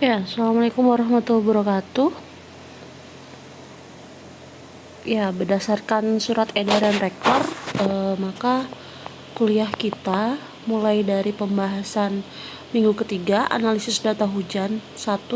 Ya, Assalamualaikum warahmatullahi wabarakatuh. Ya, berdasarkan surat edaran rektor, maka kuliah kita mulai dari pembahasan minggu ketiga, analisis data hujan 1,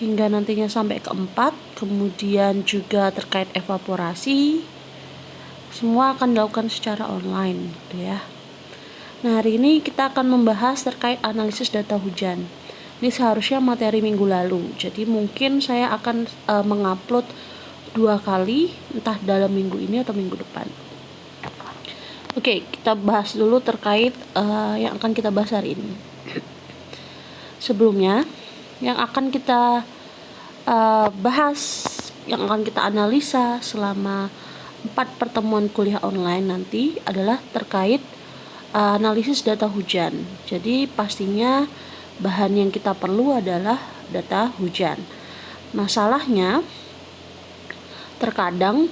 hingga nantinya sampai ke-4, kemudian juga terkait evaporasi, semua akan dilakukan secara online, gitu ya. Nah, hari ini kita akan membahas terkait analisis data hujan. Ini seharusnya materi minggu lalu, jadi mungkin saya akan mengupload 2 kali, entah dalam minggu ini atau minggu depan. Oke, kita bahas dulu terkait yang akan kita bahas hari ini. Sebelumnya, yang akan kita bahas, yang akan kita analisa selama 4 pertemuan kuliah online nanti adalah terkait analisis data hujan. Jadi pastinya bahan yang kita perlu adalah data hujan. Masalahnya, terkadang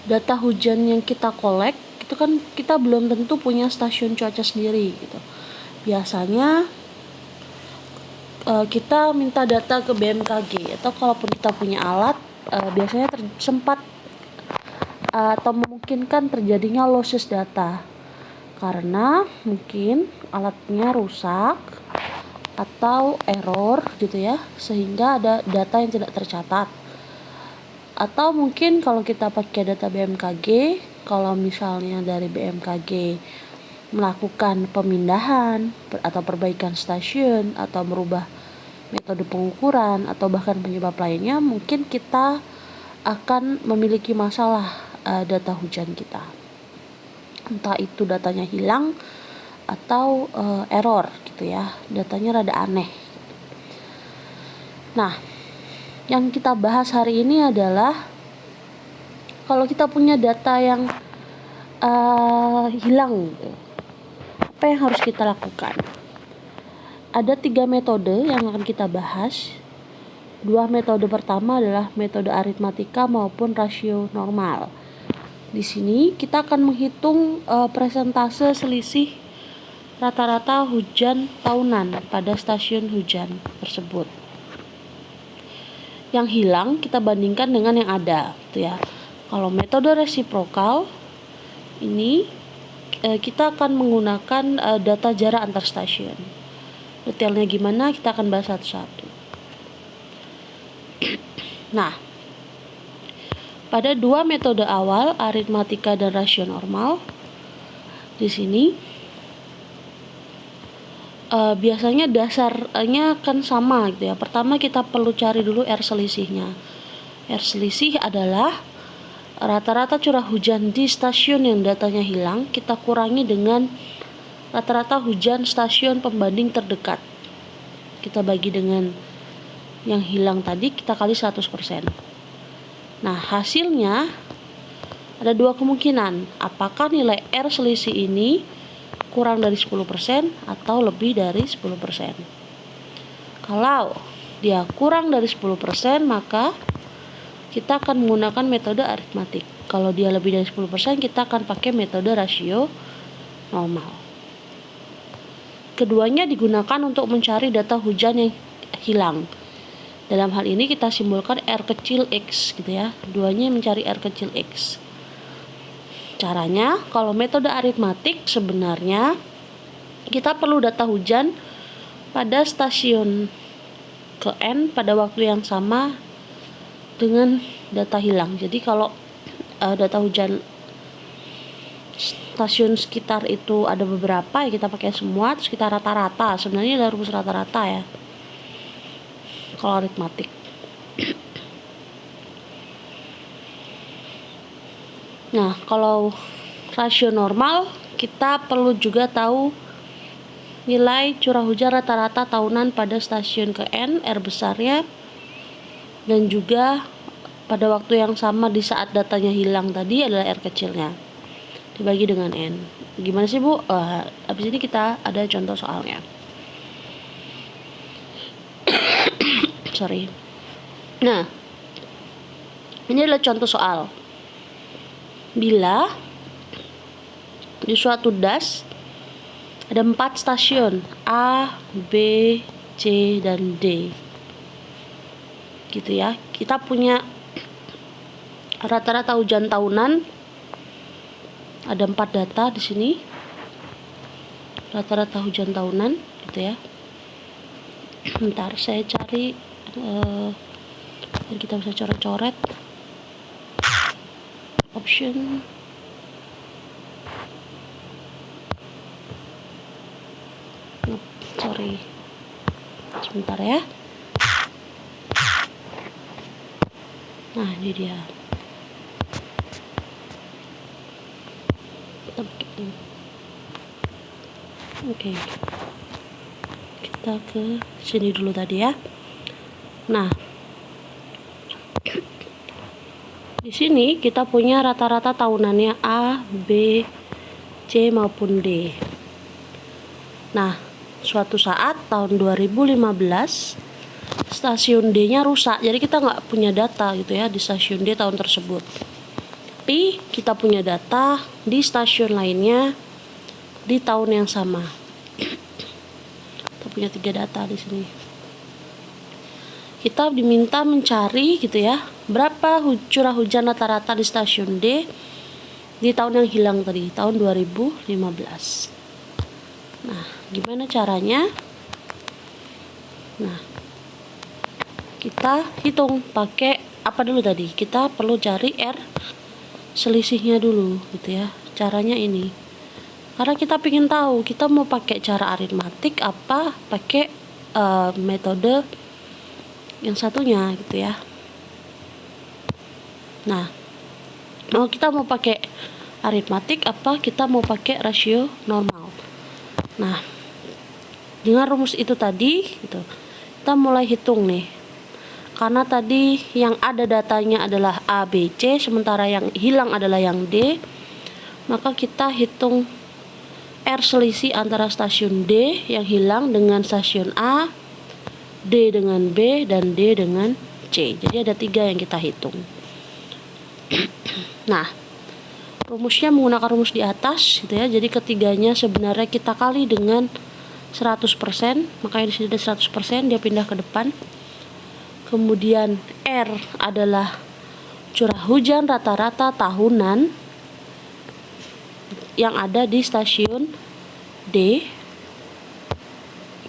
data hujan yang kita kolek itu kan kita belum tentu punya stasiun cuaca sendiri gitu. Biasanya kita minta data ke BMKG, atau kalaupun kita punya alat, biasanya sempat atau memungkinkan terjadinya losses data karena mungkin alatnya rusak atau error gitu ya, sehingga ada data yang tidak tercatat. Atau mungkin kalau kita pakai data BMKG, kalau misalnya dari BMKG melakukan pemindahan atau perbaikan stasiun atau merubah metode pengukuran atau bahkan penyebab lainnya, mungkin kita akan memiliki masalah data hujan kita. Entah itu datanya hilang atau error gitu ya, datanya rada aneh. Nah, yang kita bahas hari ini adalah kalau kita punya data yang hilang gitu, apa yang harus kita lakukan? Ada 3 metode yang akan kita bahas. 2 metode pertama adalah metode aritmatika maupun rasio normal. Di sini kita akan menghitung persentase selisih rata-rata hujan tahunan pada stasiun hujan tersebut. Yang hilang kita bandingkan dengan yang ada, gitu ya. Kalau metode resiprokal ini kita akan menggunakan data jarak antar stasiun. Detailnya gimana kita akan bahas satu-satu. Nah, pada 2 metode awal, aritmatika dan rasio normal, di sini biasanya dasarnya kan sama gitu ya. Pertama kita perlu cari dulu R selisihnya. R selisih adalah rata-rata curah hujan di stasiun yang datanya hilang, kita kurangi dengan rata-rata hujan stasiun pembanding terdekat. Kita bagi dengan yang hilang tadi, kita kali 100%. Nah, hasilnya ada 2 kemungkinan. Apakah nilai R selisih ini kurang dari 10% atau lebih dari 10%. Kalau dia kurang dari 10%, maka kita akan menggunakan metode aritmatik. Kalau dia lebih dari 10%, kita akan pakai metode rasio normal. Keduanya digunakan untuk mencari data hujan yang hilang. Dalam hal ini kita simbolkan R kecil X gitu ya. Duanya mencari R kecil X. Caranya, kalau metode aritmatik sebenarnya kita perlu data hujan pada stasiun ke N pada waktu yang sama dengan data hilang. Jadi kalau data hujan stasiun sekitar itu ada beberapa, ya kita pakai semua, terus kita rata-rata. Sebenarnya ada rumus rata-rata ya kalau aritmatik. Nah, kalau rasio normal, kita perlu juga tahu nilai curah hujan rata-rata tahunan pada stasiun ke N, R besarnya, dan juga pada waktu yang sama di saat datanya hilang tadi adalah R kecilnya, dibagi dengan N. Gimana sih Bu? Habis ini kita ada contoh soalnya. Sorry. Nah, ini adalah contoh soal. Bila di suatu das ada 4 stasiun A, B, C, C, dan D. Gitu ya. Kita punya rata-rata hujan tahunan. Ada 4 data di sini. Rata-rata hujan tahunan, gitu ya. Bentar, saya cari biar kita bisa coret-coret. Option. Sorry. Sebentar ya. Nah, ini dia. Oke. Kita ke sini dulu tadi ya. Nah, di sini kita punya rata-rata tahunannya A, B, C maupun D. Nah, suatu saat tahun 2015 stasiun D-nya rusak, jadi kita nggak punya data gitu ya di stasiun D tahun tersebut. Tapi kita punya data di stasiun lainnya di tahun yang sama. Kita punya 3 data di sini. Kita diminta mencari gitu ya, berapa curah hujan rata-rata di stasiun D di tahun yang hilang tadi, tahun 2015. Nah, gimana caranya? Nah, kita hitung pakai apa dulu tadi? Kita perlu cari R selisihnya dulu gitu ya. Caranya ini. Karena kita ingin tahu, kita mau pakai cara aritmatik apa pakai metode yang satunya gitu ya. Nah, kita mau pakai aritmatik apa kita mau pakai rasio normal. Nah, dengan rumus itu tadi gitu, kita mulai hitung nih. Karena tadi yang ada datanya adalah A, B, C, sementara yang hilang adalah yang D, maka kita hitung R selisih antara stasiun D yang hilang dengan stasiun A, D dengan B, dan D dengan C. Jadi ada 3 yang kita hitung. Nah, rumusnya menggunakan rumus di atas gitu ya. Jadi ketiganya sebenarnya kita kali dengan 100%, makanya di sini ada 100%, dia pindah ke depan. Kemudian R adalah curah hujan rata-rata tahunan yang ada di stasiun D.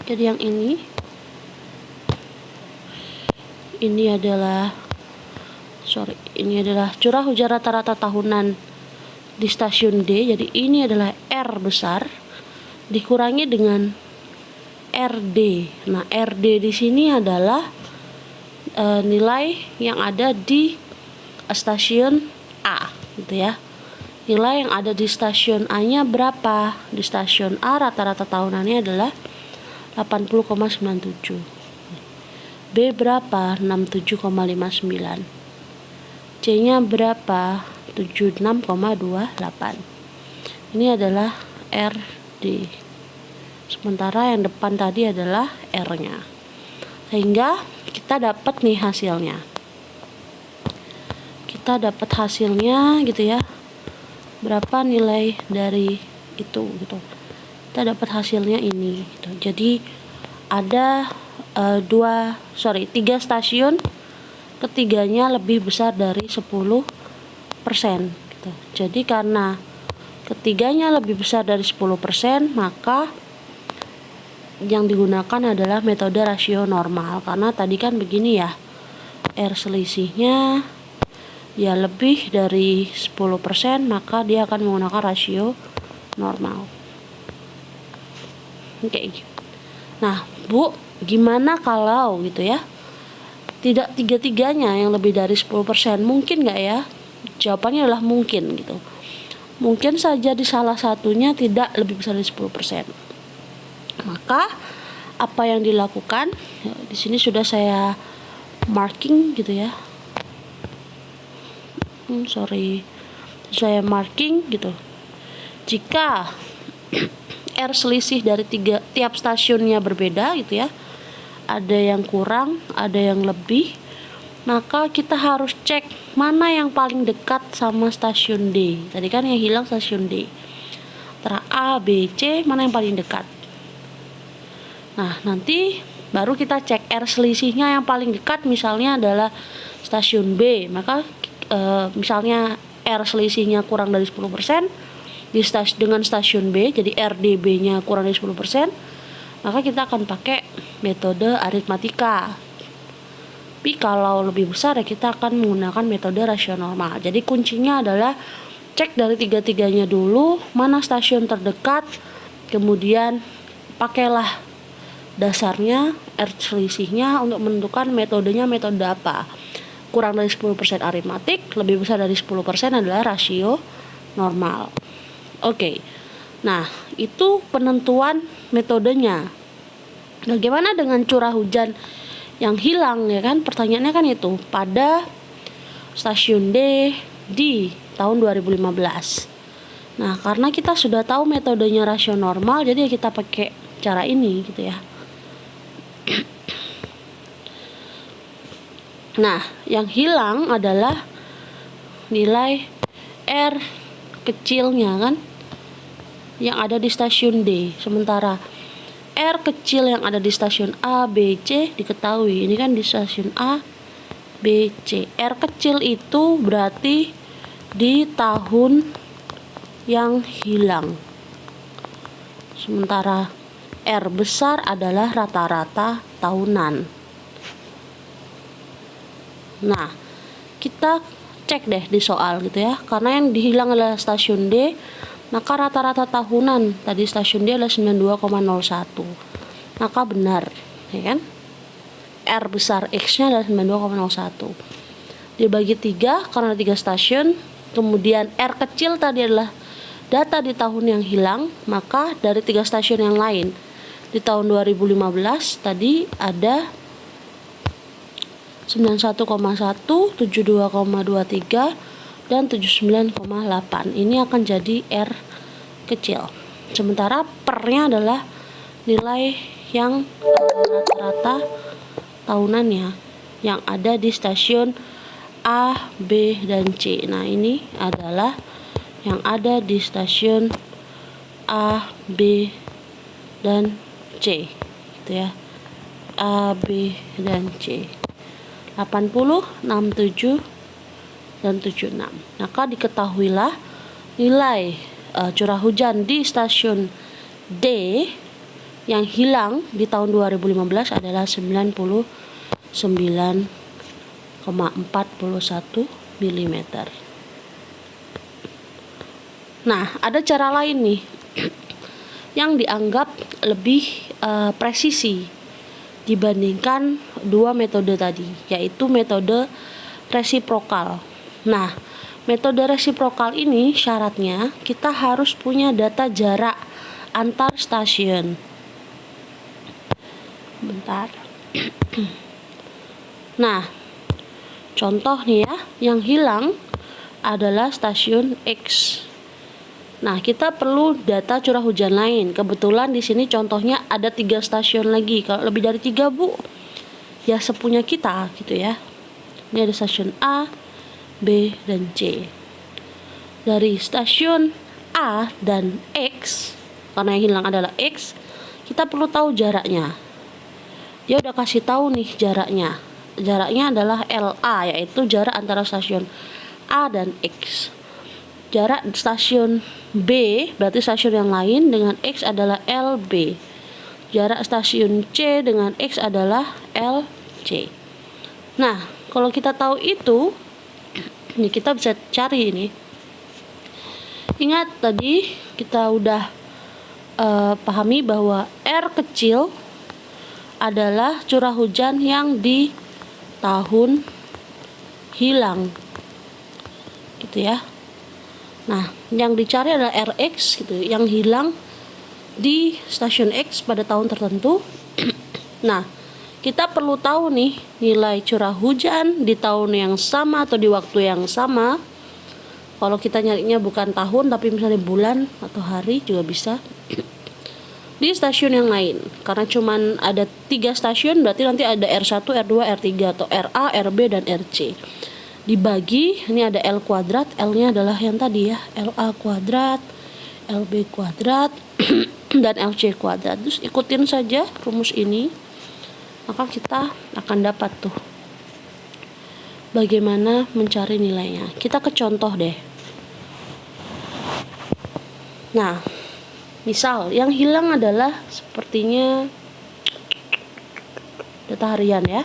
Jadi yang ini adalah curah hujan rata-rata tahunan di stasiun D. Jadi ini adalah R besar dikurangi dengan RD. Nah, RD di sini adalah nilai yang ada di stasiun A gitu ya. Nilai yang ada di stasiun A-nya berapa? Di stasiun A rata-rata tahunannya adalah 80,97. B berapa? 67,59. C-nya berapa? 76,28. Ini adalah RD. Sementara yang depan tadi adalah R-nya. Sehingga kita dapat nih hasilnya. Kita dapat hasilnya gitu ya. Berapa nilai dari itu gitu. Kita dapat hasilnya ini gitu. Jadi ada 3 stasiun, ketiganya lebih besar dari 10% gitu. Jadi karena ketiganya lebih besar dari 10%, maka yang digunakan adalah metode rasio normal. Karena tadi kan begini ya, R selisihnya ya lebih dari 10%, maka dia akan menggunakan rasio normal. Oke. Nah, Bu, gimana kalau gitu ya, tidak tiga-tiganya yang lebih dari 10%? Mungkin nggak ya? Jawabannya adalah mungkin gitu. Mungkin saja di salah satunya tidak lebih besar dari 10%. Maka apa yang dilakukan? Di sini sudah saya marking gitu ya. Saya marking gitu. Jika R selisih dari tiap stasiunnya berbeda gitu ya, ada yang kurang, ada yang lebih, maka kita harus cek mana yang paling dekat sama stasiun D. Tadi kan yang hilang stasiun D. Antara A, B, C, mana yang paling dekat. Nah, nanti Baru kita cek R selisihnya yang paling dekat misalnya adalah stasiun B, maka misalnya R selisihnya kurang dari 10% dengan stasiun B, jadi RDB-nya kurang dari 10%, maka kita akan pakai metode aritmatika. Tapi kalau lebih besar ya kita akan menggunakan metode rasio normal. Jadi kuncinya adalah cek dari tiga-tiganya dulu, mana stasiun terdekat, kemudian pakailah dasarnya R selisihnya untuk menentukan metodenya metode apa. Kurang dari 10% aritmatik, lebih besar dari 10% adalah rasio normal. Oke. Nah, itu penentuan metodenya. Bagaimana dengan curah hujan yang hilang, ya kan? Pertanyaannya kan itu pada stasiun D di tahun 2015. Nah, karena kita sudah tahu metodenya rasio normal, jadi kita pakai cara ini gitu ya. Nah, yang hilang adalah nilai R kecilnya kan, yang ada di stasiun D. Sementara R kecil yang ada di stasiun A, B, C diketahui. Ini kan di stasiun A, B, C. R kecil itu berarti di tahun yang hilang. Sementara R besar adalah rata-rata tahunan. Nah, kita cek deh di soal gitu ya. Karena yang dihilang adalah stasiun D, maka rata-rata tahunan tadi stasiun D adalah 92,01. Maka benar, ya kan? R besar X-nya adalah 92,01. Dibagi 3 karena 3 stasiun, kemudian R kecil tadi adalah data di tahun yang hilang, maka dari 3 stasiun yang lain di tahun 2015 tadi ada 91,1, 72,23 dan 79,8. Ini akan jadi R kecil. Sementara pernya adalah nilai yang rata-rata tahunannya yang ada di stasiun A, B, dan C. Nah, ini adalah yang ada di stasiun A, B, dan C. Gitu ya. A, B, dan C. 80, 67, dan 76. Maka diketahuilah nilai curah hujan di stasiun D yang hilang di tahun 2015 adalah 99,41 mm. Nah, ada cara lain nih yang dianggap lebih presisi dibandingkan dua metode tadi, yaitu metode resiprokal. Nah, metode resiprokal ini syaratnya kita harus punya data jarak antar stasiun. Bentar. Nah, contoh nih ya, yang hilang adalah stasiun X. Nah, kita perlu data curah hujan lain. Kebetulan di sini contohnya ada 3 stasiun lagi. Kalau lebih dari 3, Bu, ya sepunya kita gitu ya. Ini ada stasiun A, B, dan C. Dari stasiun A dan X, karena yang hilang adalah X, kita perlu tahu jaraknya. Dia udah kasih tahu nih jaraknya. Jaraknya adalah LA, yaitu jarak antara stasiun A dan X. Jarak stasiun B, berarti stasiun yang lain, dengan X adalah LB. Jarak stasiun C dengan X adalah LC. Nah, kalau kita tahu itu, ini kita bisa cari ini. Ingat tadi kita udah pahami bahwa R kecil adalah curah hujan yang di tahun hilang, gitu ya. Nah, yang dicari adalah RX gitu, yang hilang di stasiun X pada tahun tertentu. Nah, kita perlu tahu nih nilai curah hujan di tahun yang sama atau di waktu yang sama. Kalau kita nyarinya bukan tahun tapi misalnya bulan atau hari juga bisa. Di stasiun yang lain, karena cuman ada 3 stasiun, berarti nanti ada R1, R2, R3 atau RA, RB, dan RC. Dibagi, ini ada L kuadrat, L-nya adalah yang tadi ya, LA kuadrat, LB kuadrat, dan LC kuadrat. Terus ikutin saja rumus ini. maka kita akan dapat tuh bagaimana mencari nilainya. Kita ke contoh deh. Nah, misal yang hilang adalah sepertinya data harian ya.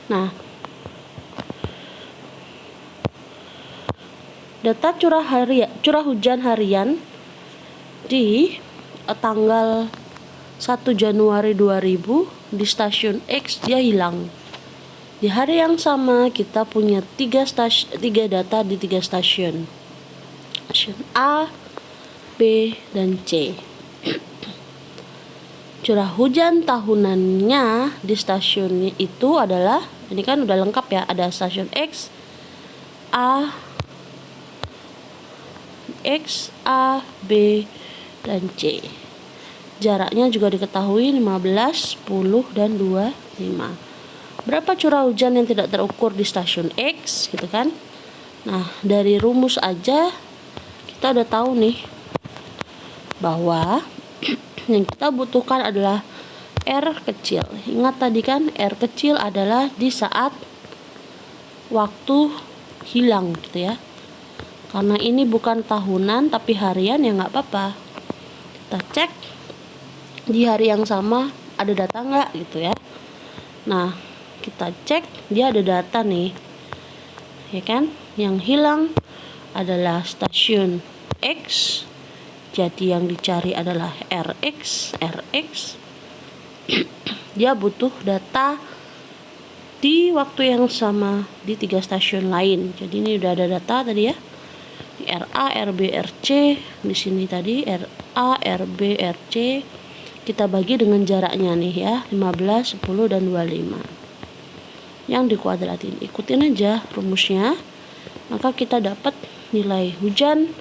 Nah, data curah hujan harian di tanggal 1 Januari 2000 di stasiun X dia hilang. Di hari yang sama kita punya 3 data di 3 stasiun. Stasiun A, B, dan C. Curah hujan tahunannya di stasiun itu adalah, ini kan udah lengkap ya, ada stasiun X, A, B, dan C. Jaraknya juga diketahui 15, 10, dan 25. Berapa curah hujan yang tidak terukur di stasiun X gitu kan. Nah, dari rumus aja kita udah tahu nih bahwa yang kita butuhkan adalah R kecil. Ingat tadi kan, R kecil adalah di saat waktu hilang gitu ya. Karena ini bukan tahunan tapi harian, ya nggak apa-apa. Kita cek di hari yang sama ada data nggak gitu ya. Nah, kita cek dia ada data nih, ya kan. Yang hilang adalah stasiun X, jadi yang dicari adalah RX. Dia butuh data di waktu yang sama di 3 stasiun lain. Jadi ini udah ada data tadi ya, RA, RB, RC. Di sini tadi RA, RB, RC. Kita bagi dengan jaraknya nih ya, 15, 10, dan 25. Yang dikuadratin, ikutin aja rumusnya. Maka kita dapat nilai hujan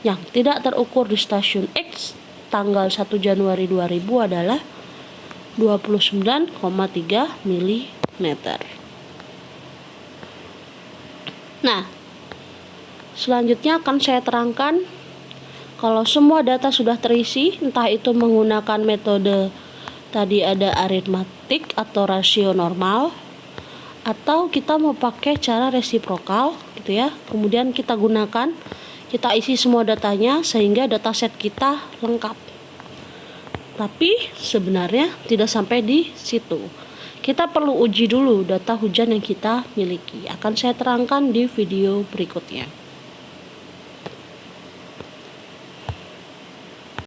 yang tidak terukur di stasiun X tanggal 1 Januari 2000 adalah 29,3 mm. Nah, selanjutnya akan saya terangkan kalau semua data sudah terisi, entah itu menggunakan metode tadi ada aritmatik atau rasio normal, atau kita mau pakai cara resiprokal gitu ya. Kemudian kita gunakan, kita isi semua datanya sehingga dataset kita lengkap. Tapi sebenarnya tidak sampai di situ. Kita perlu uji dulu data hujan yang kita miliki. Akan saya terangkan di video berikutnya.